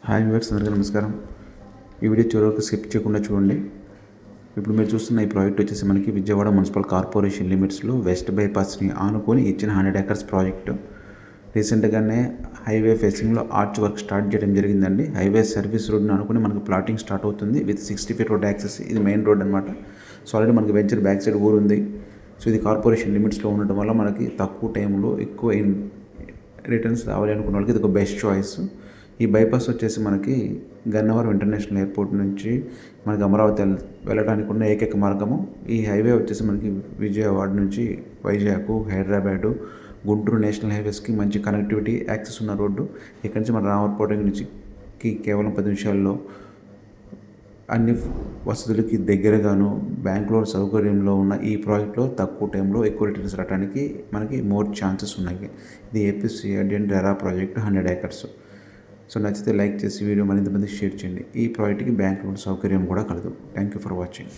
Hi viewers, అందరికీ నమస్కారం. ఈ వీడియో చివరికి స్కిప్ చేయకుండా చూడండి. ఇప్పుడు మీరు చూస్తున్న ఈ ప్రాజెక్ట్ వచ్చేసి మనకి విజయవాడ మున్సిపల్ కార్పొరేషన్ లిమిట్స్లో వెస్ట్ బైపాస్ని ఆనుకొని ఇచ్చిన 100 acres ప్రాజెక్టు. రీసెంట్గానే హైవే ఫేసింగ్లో ఆర్చ్ వర్క్ స్టార్ట్ చేయడం జరిగిందండి. హైవే సర్వీస్ రోడ్ని అనుకుని మనకి ప్లాటింగ్ స్టార్ట్ అవుతుంది విత్ 60 feet రోడ్ యాక్సెస్. ఇది మెయిన్ రోడ్ అనమాట. సో ఆల్రెడీ మనకి వెంచర్ బ్యాక్ సైడ్ ఊరు ఉంది. సో ఇది కార్పొరేషన్ లిమిట్స్లో ఉండటం వల్ల మనకి తక్కువ టైంలో ఎక్కువ రిటర్న్స్ రావాలి అనుకున్న వాళ్ళకి ఇది ఒక బెస్ట్ చాయిస్. ఈ బైపాస్ వచ్చేసి మనకి గన్నవరం ఇంటర్నేషనల్ ఎయిర్పోర్ట్ నుంచి మనకి అమరావతి వెళ్ళడానికి ఉన్న ఏకైక మార్గము. ఈ హైవే వచ్చేసి మనకి విజయవాడ నుంచి వైజాగ్, హైదరాబాదు, గుంటూరు నేషనల్ హైవేస్కి మంచి కనెక్టివిటీ యాక్సెస్ ఉన్న రోడ్డు. ఇక్కడి నుంచి మన రామర్పేట నుంచి కేవలం 10 నిమిషాల్లో అన్ని వసతులకి దగ్గరగాను బ్యాంక్ లోన్ సౌకర్యంలో ఉన్న ఈ ప్రాజెక్ట్లో తక్కువ టైంలో ఎక్కువ రిటర్న్స్ రావడానికి మనకి మోర్ ఛాన్సెస్ ఉన్నాయి. ఇది ఏపీసీఆర్డీ and RERA project 100 acres. So నచ్చితే లైక్ చేసి వీడియో మరింత మందికి షేర్ చేయండి. ఈ ప్రాజెక్ట్కి బ్యాంక్ లోన్ సౌకర్యం కూడా కలదు. Thank you for watching.